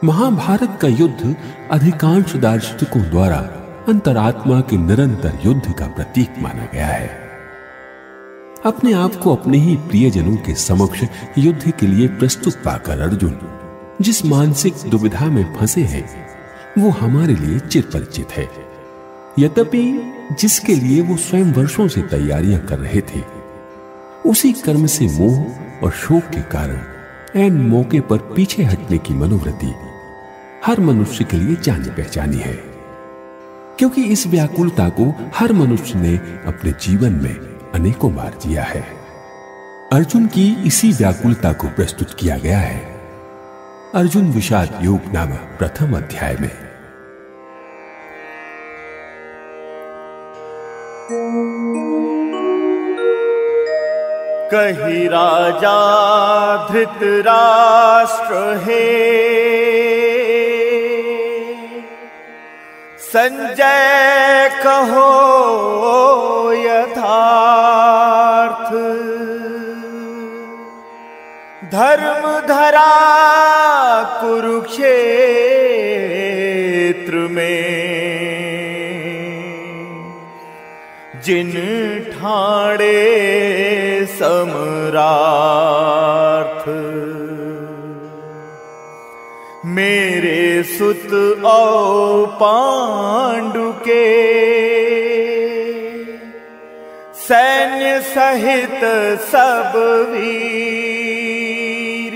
महाभारत का युद्ध अधिकांश दार्शनिकों द्वारा अंतरात्मा के निरंतर युद्ध का प्रतीक माना गया है। अपने आप को अपने ही प्रियजनों के समक्ष युद्ध के लिए प्रस्तुत पाकर अर्जुन जिस मानसिक दुविधा में फंसे हैं, वो हमारे लिए चिरपरिचित है। यद्यपि जिसके लिए वो स्वयं वर्षों से तैयारियां कर रहे थे, उसी कर्म से मोह और शोक के कारण ऐन मौके पर पीछे हटने की मनोवृत्ति हर मनुष्य के लिए जानी पहचानी है, क्योंकि इस व्याकुलता को हर मनुष्य ने अपने जीवन में अनेकों बार जिया है। अर्जुन की इसी व्याकुलता को प्रस्तुत किया गया है अर्जुन विषाद योग नामक प्रथम अध्याय में। कही राजा धृतराष्ट्र है, संजय कहो यथार्थ, धर्म धरा कुरुक्षेत्र में, जिन ठाणे सम्रार्थ, मेरे सुत औ पांडु के, सैन्य सहित सब वीर,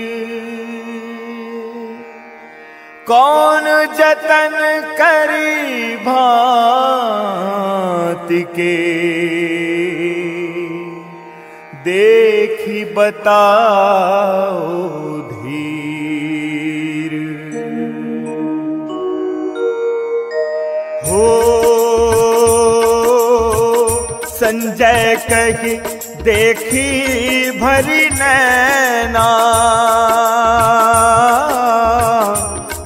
कौन जतन करी भांति के, देखी बताओ धीर। हो संजय कही देखी भरी नैना,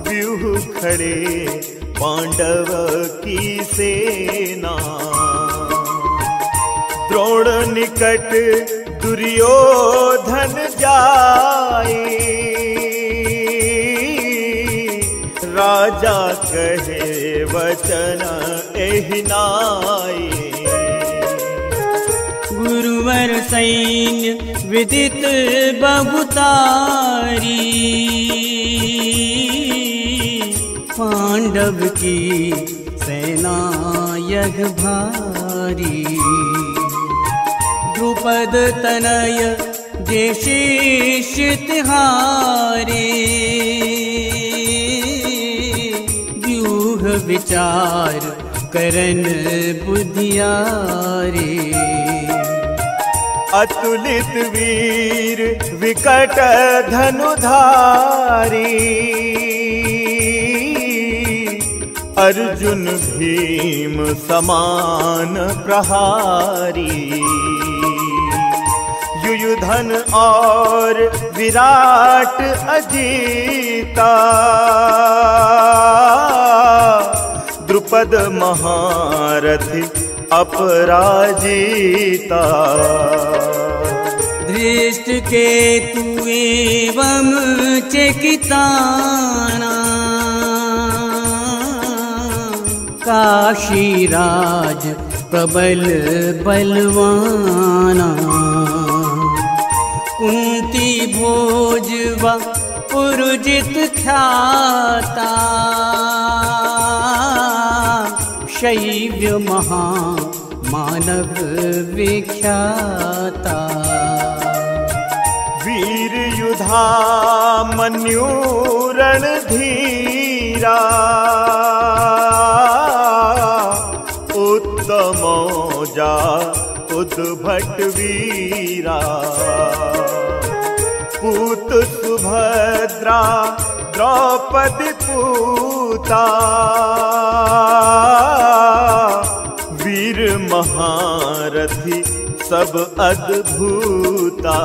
व्यूह खड़े पांडव की सेना, द्रोण निकट दुर्योधन जाए, राजा कहे वचन एहि नाई, गुरुवर सैन्य विदित बहुतारी, पांडव की सेना यह भारी, द्रुपद तनय जेशिषित हारे, व्यूह विचार करन बुधियारे, अतुलित वीर विकट धनुधारी, अर्जुन भीम समान प्रहारी, युयुधन और विराट अजीता, द्रुपद महारथी अपराजिता, धृष्टकेतु एवं चेकिताना, काशीराज प्रबल बलवाना, कुंती भोजवा पुरुजित ख्याता, शैव्य महा मानव विख्याता, वीर युधा मन्यु रणधीरा, उत्तमौजा उद्भट वीरा, पूत सुभद्रा द्रौपदी पूता, भूता, वीर महारथी सब अद्भुता।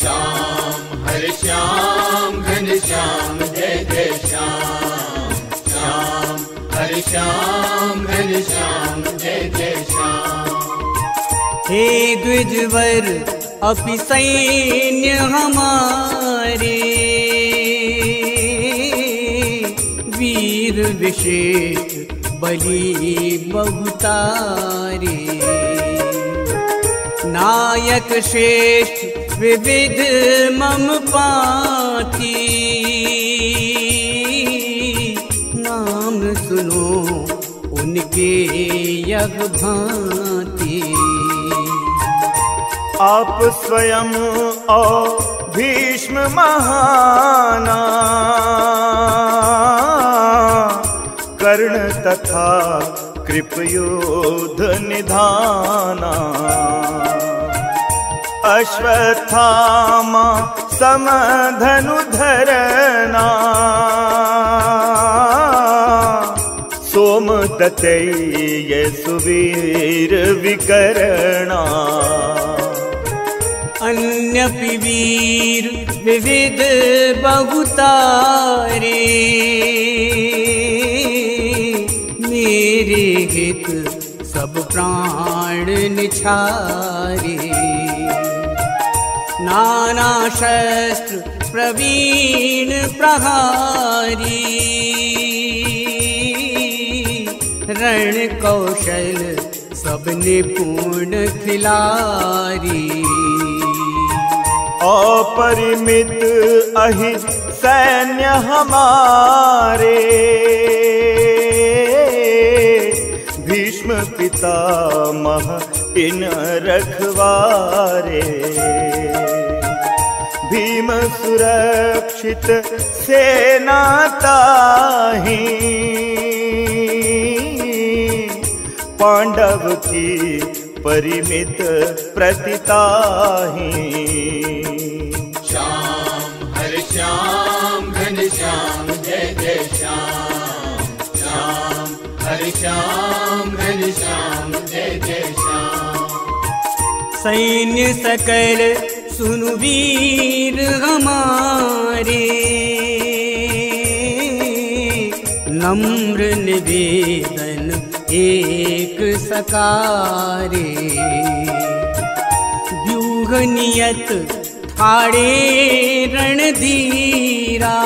श्याम हर श्याम घन श्याम जय जय श्याम, श्याम हर श्याम घन श्याम जय जय श्याम। हे द्विजवर अपि सैन्य हमारे, वीर विशेष बलि बहुतारे। नायक श्रेष्ठ विविध मम पाती, नाम सुनो उनके यग भांति। आप स्वयं और भीष्म महाना, कर्ण तथा कृपयोध निधाना। अश्वत्थामा समधनुधरना, सोमदत्तेय सुवीर विकरणा। अन्यपि वीर विविध बहुतारे, मेरे हित सब प्राण निछारे। नाना शस्त्र प्रवीण प्रहारी, रण कौशल सब निपुण खिलारी। अपरिमित अहि सैन्य हमारे, भीष्म पितामह इन रखवारे। भीम सुरक्षित सेना ताहि, पांडव की परिमित प्रतिताहि। श्याम हर श्याम घन श्याम जय जय श्याम, श्याम हर श्याम घन श्याम जय जय श्याम। सैन्य सकल सुनु वीर हमारे, नम्र निवेदन एक सकारे। व्यूह नियत ठाड़े रणधीरा,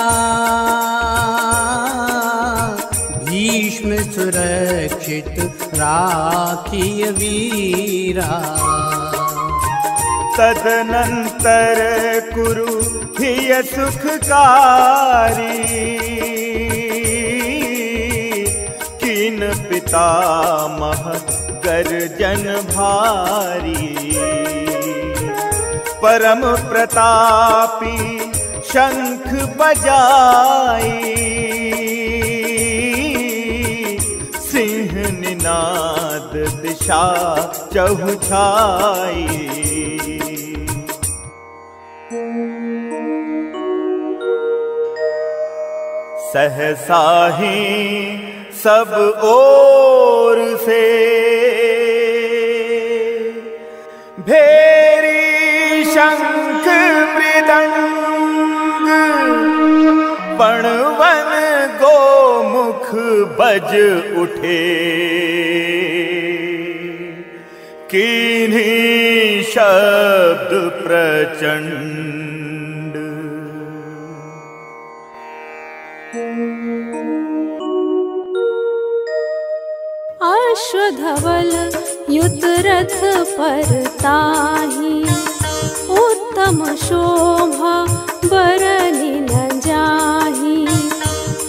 भीष्म सुरक्षित राखिय वीरा। तदनंतर कुरु हिय सुखकारी, कीन पितामह गर्जन भारी। परम प्रतापी शंख बजाई, सिंह निनाद दिशा चहुछाई। सहसा ही सब ओर से भेरी शंख मृदंग, बणवन गोमुख बज उठे। कीन्ही शब्द प्रचंड, अश्वधवल युत रथ पर ताहि, उत्तम शोभा बरनि न जाहि।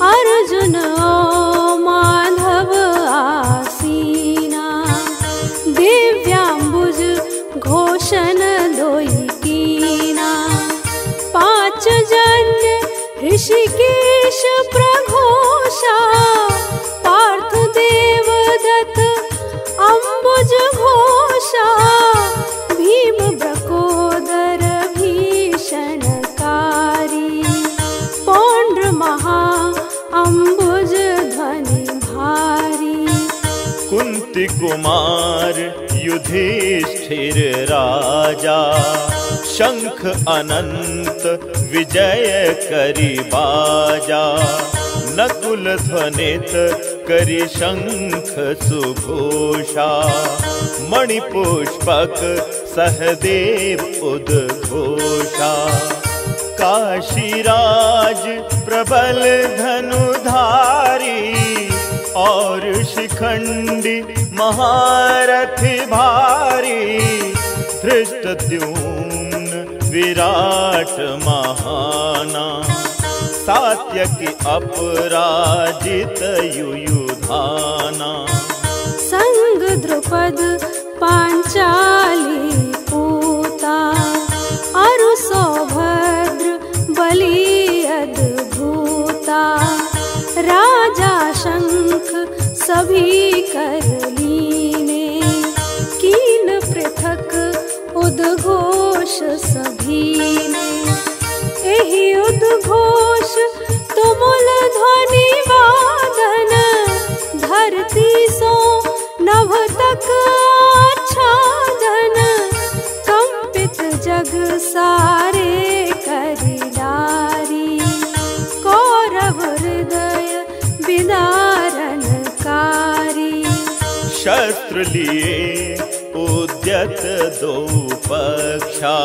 अर्जुन और माधव आसीना, दिव्यांबुज घोषण दोई कीना। पांच जन्य ऋषिकेश प्रघोषा, पार्थ देवदत्त अम्बुज घोषा। भीम ब्रकोदर भीषणकारी, पौंड्र महा कुमार युधिष्ठिर राजा, शंख अनंत विजय करी बाजा। नकुल ध्वनित करी शंख सुघोषा, मणिपुष्पक सहदेव उद्घोषा। काशीराज प्रबल धनुधारी, और शिखंडी महारथी भारी। धृष्टद्युम्न विराट महाना, सात्यकी अपराजित युयुधाना। संग द्रुपद पांचाली पूता, अरु सौभद्र बलि अद्भुता। राजा शंख सभी कर लीने, कीन पृथक उद्घोष सभी ने। एहि उद्घोष तुमुल ध्वनि वादन, धरती सो नभ तक आच्छादन। कंपित जग सारे करि डारी, कौरव हृदय विदारन कारी। शस्त्र लिए उद्यत दो पक्षा,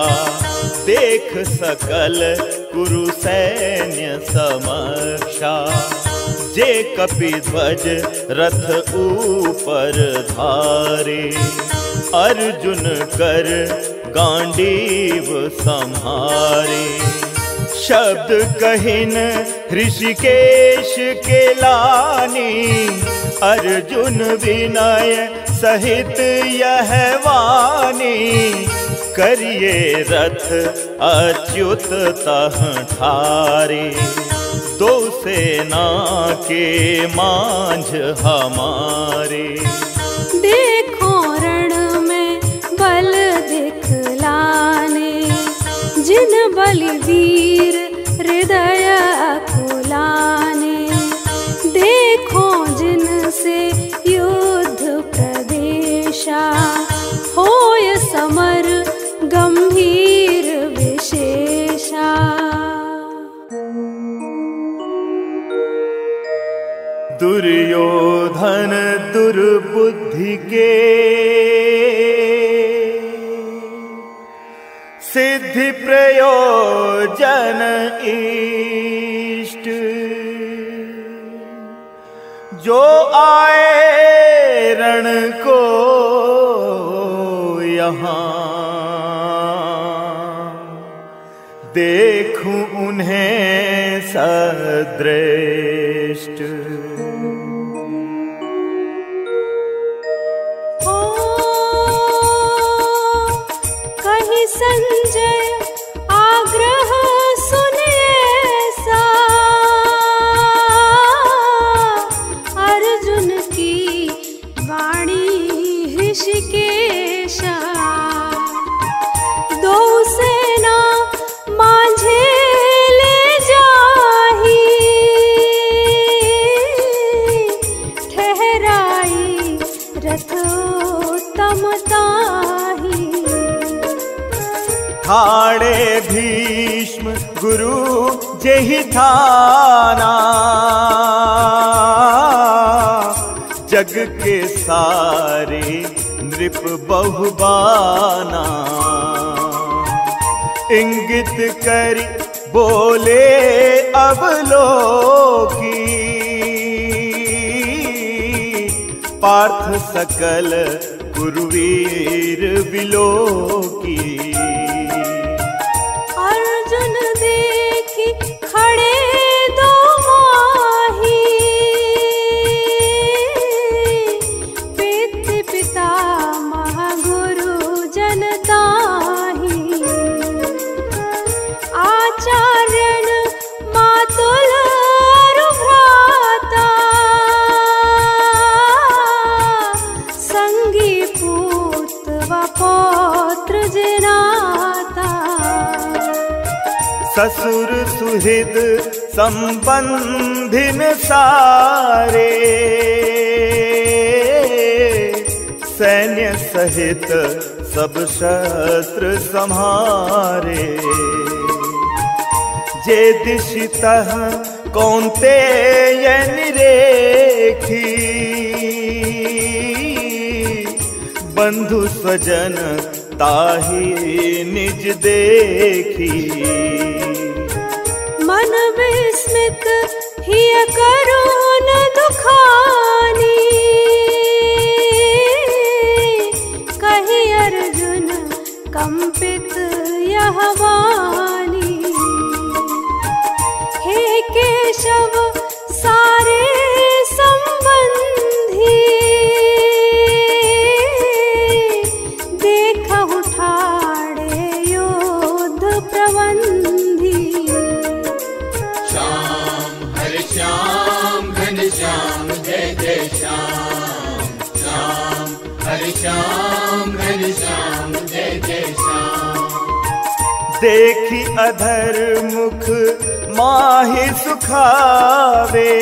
देख सकल कुरु सैन्य समक्षा। जे कपिध्वज रथ ऊपर धारे, अर्जुन कर गांडीव संहारे। शब्द कहिन ऋषिकेश के लानी, अर्जुन विनय सहित यह वानी। करिए रथ अच्युत तह ठारे, दो सेना के मांझ हमारे। देखो रण में बल दिखलाने, जिन बलवीर हृदय अकुलाने। देखो जिन से युद्ध प्रदेशा, होय समर गंभीर विशेषा। दुर्योधन दुर्बुद्धि के, सिद्धि प्रयोजन इष्ट। जो आए रण को यहाँ, देखूं उन्हें सदृष्ट। कहीं संजय आग्रह सुनिए सा, अर्जुन की वाणी ऋषिकेशा। दो सेना माझे ले जाही, ठहराई रथोत्तम ताही। ठाड़े भीष्म गुरु जेहि ठाना, जग के सारे नृप बहुबाना। इंगित करि बोले अवलोकी, पार्थ सकल कुरुवीर विलोकी। अर्जुन देखी खड़े दो माही, पित पितामह गुरु जन ताही। आचार्यन मातुल अरु भ्राता, संगी पूत व पौत्र जिनाता। ससुर सुहृद संबंधिन सारे, सैन्य सहित सब शस्त्र सम्हारे। जे दिशितः कौन्तेय निरेखी, बंधु स्वजन ताहि निज देखी। मन विस्मित हिय करुण दुखानी, कहि अर्जुन कंपित यह वाणी। हे केशव सारे संबंधी, देखहु ठाड़े योद्ध प्रबंधी। श्याम हरि श्याम घनश्याम जय जय श्याम। श्याम हरि श्याम घनश्याम जय जय श्याम। देखी अधर मुख माहि सुखावे,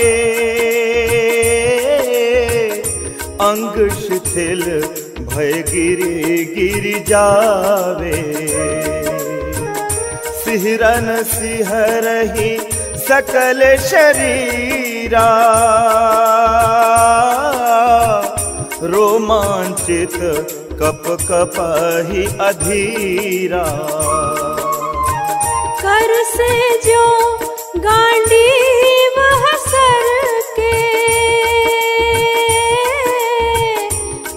अंग शिथिल भय गिरि गिरि जावे। सिहरन सिहरहि सकल शरीरा, रोमांचित कप कपहि अधीरा। कर से जो गांडीव हसर के,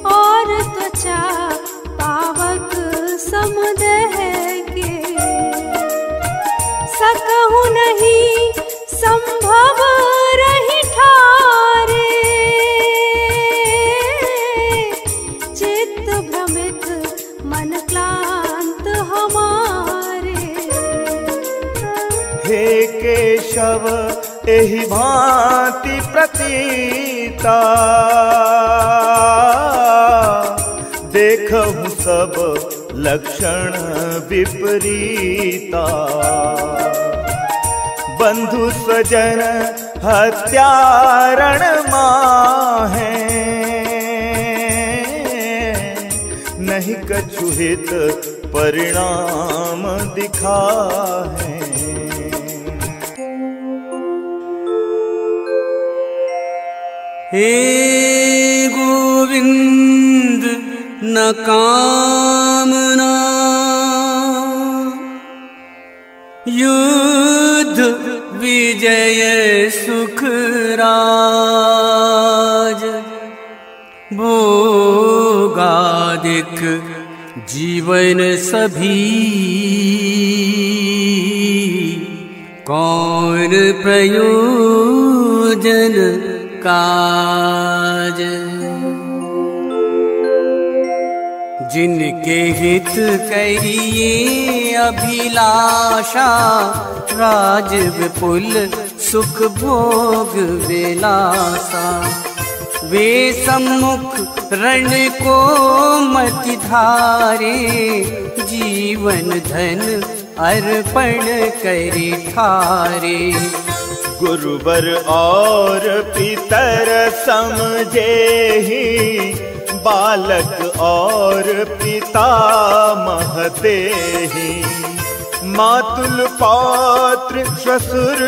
और त्वचा पावक समुदह के। सकहु नहीं संभव रही ठारे, चित्त भ्रमित मन क्लांत हमारे। हे केशव एहि भांति प्रतीता, देखहु सब लक्षण विपरीता। बंधु स्वजन हत्यारण माहे, नहीं कछु हित परिणाम दिखाहे। हे गोविंद न कामना, युद्ध विजय सुख राज। भोगादिक जीवन सभी, कौन प्रयोजन काज। जिनके हित करिए अभिलाषा, राज विपुल सुख भोग विलासा। वे सम्मुख रण को मति धारे, जीवन धन अर्पण करे ठारे। गुरुवर और पितर समझे ही, बालक और पिता महते ही। मातुल पौत्र ससुर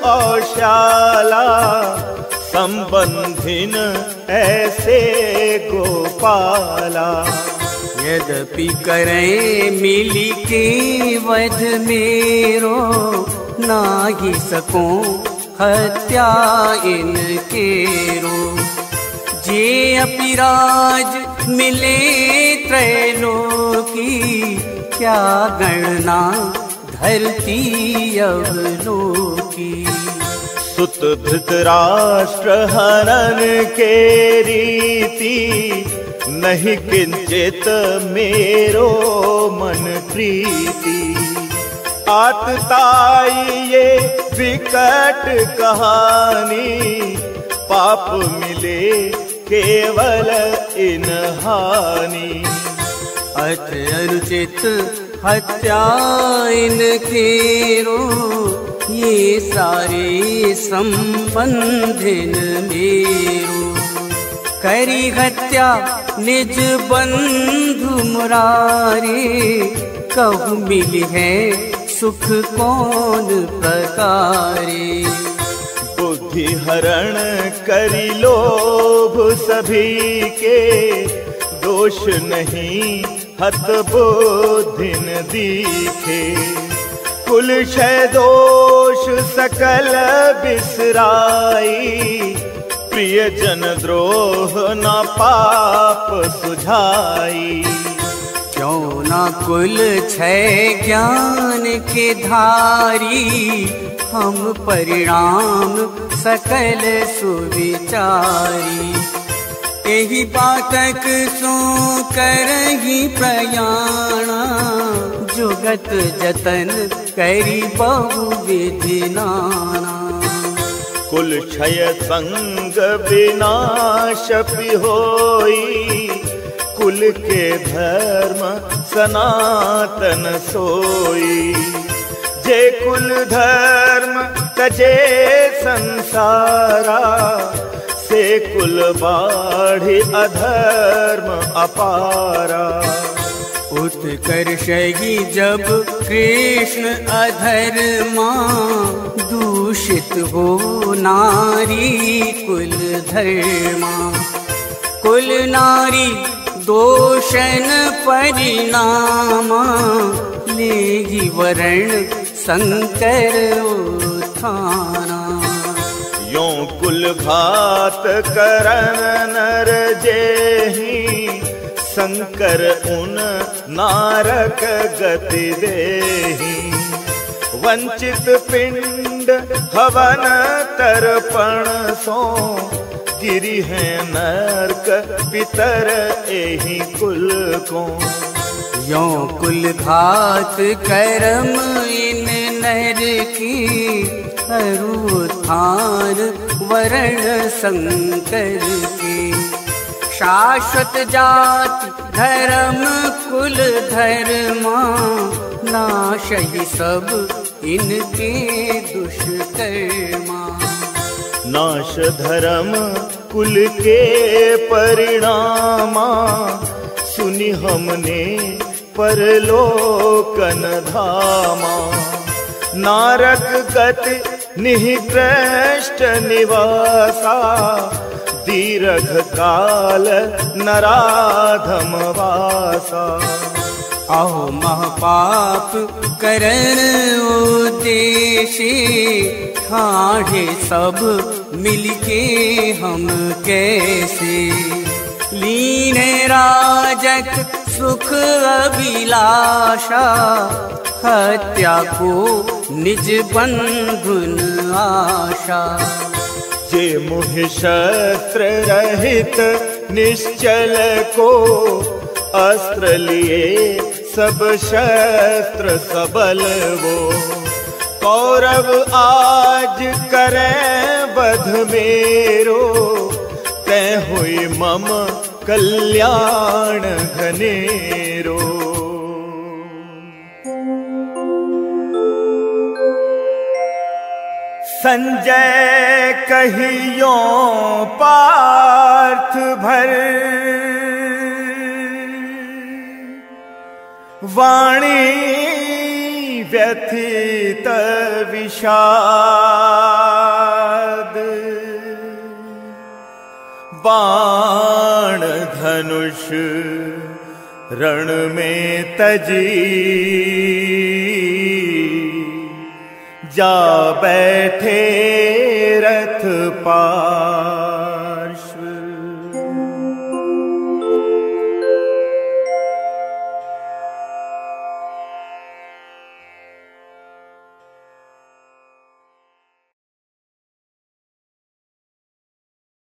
और शाला, संबंधिन ऐसे गोपाला। यद्यपि करें मिली के वध मेरो, नाही सको हत्या इनकेरो। जे अपिराज मिले त्रैलोकी, क्या गणना धरती अवलोकी। सुत धृतराष्ट्र हनन के रीति, नहीं किंचित मेरो मन प्रीति। आतताई ये विकट कहानी, पाप मिले केवल इन हानि। अथ अनुचित हत्या इनकेरो, ये सारे संबंधिन मेरो। करी हत्या निज बंधु मुरारी, कहु मिली है सुख कौन प्रकारे। बुद्धि हरण करी लोभ सभी के, दोष नहीं हत बुद्धिन दीखे। कुल क्षय दोष सकल बिसराई, प्रिय जन द्रोह न पाप सुझाई। क्यों न कुल क्षय ज्ञान के धारी, हम परिणाम सकल सुविचारी। यही बातक सो करही प्रयाणा, जुगत जतन करी बहु विधि नाना। कुल क्षय संग विनाश होई, कुल के धर्म सनातन सोई। जे कुल धर्म तजे संसारा, से कुल बाढ़ि अधर्म अपारा। उत्कर्षही जब कृष्ण अधर्मा, दूषित हो नारी कुल धर्मा। कुल नारी दोषन परिणामा, लेगी वरण संकर उत्थाना। यों कुल घात करन नर जेहि, शंकर उन नारक गति देहि। वंचित पिंड हवन तर्पण सो, गिरी है नरक पितर एहि कुल को। यों कुल घात कर्म इन नर की, उत्थान वरण संकर के। शाश्वत जाति धर्म कुल धर्मा, नाश ही सब इनके दुष्कर्मा। नाश धर्म कुल के परिणामा, सुनी हमने परलोकन धामा। नारक गति निकृष्ट निवासा, दीर्घ काल नराधम वासा। अहो महपाप करन उद्देश्य, ठाढ़े सब मिलके हम कैसे। लीने राजक सुख अभिलाषा, हत्या को निज बंधुन आशा। जे मुह शस्त्र रहित निश्चल को, अस्त्र लिए सब शस्त्र सबल वो। कौरव आज करें बध मेरो, तै हुई मम कल्याण घनेरो। संजय कहियो पार्थ भर, वाणी व्यथित विषाद। बाण धनुष रण में तजी, जा बैठे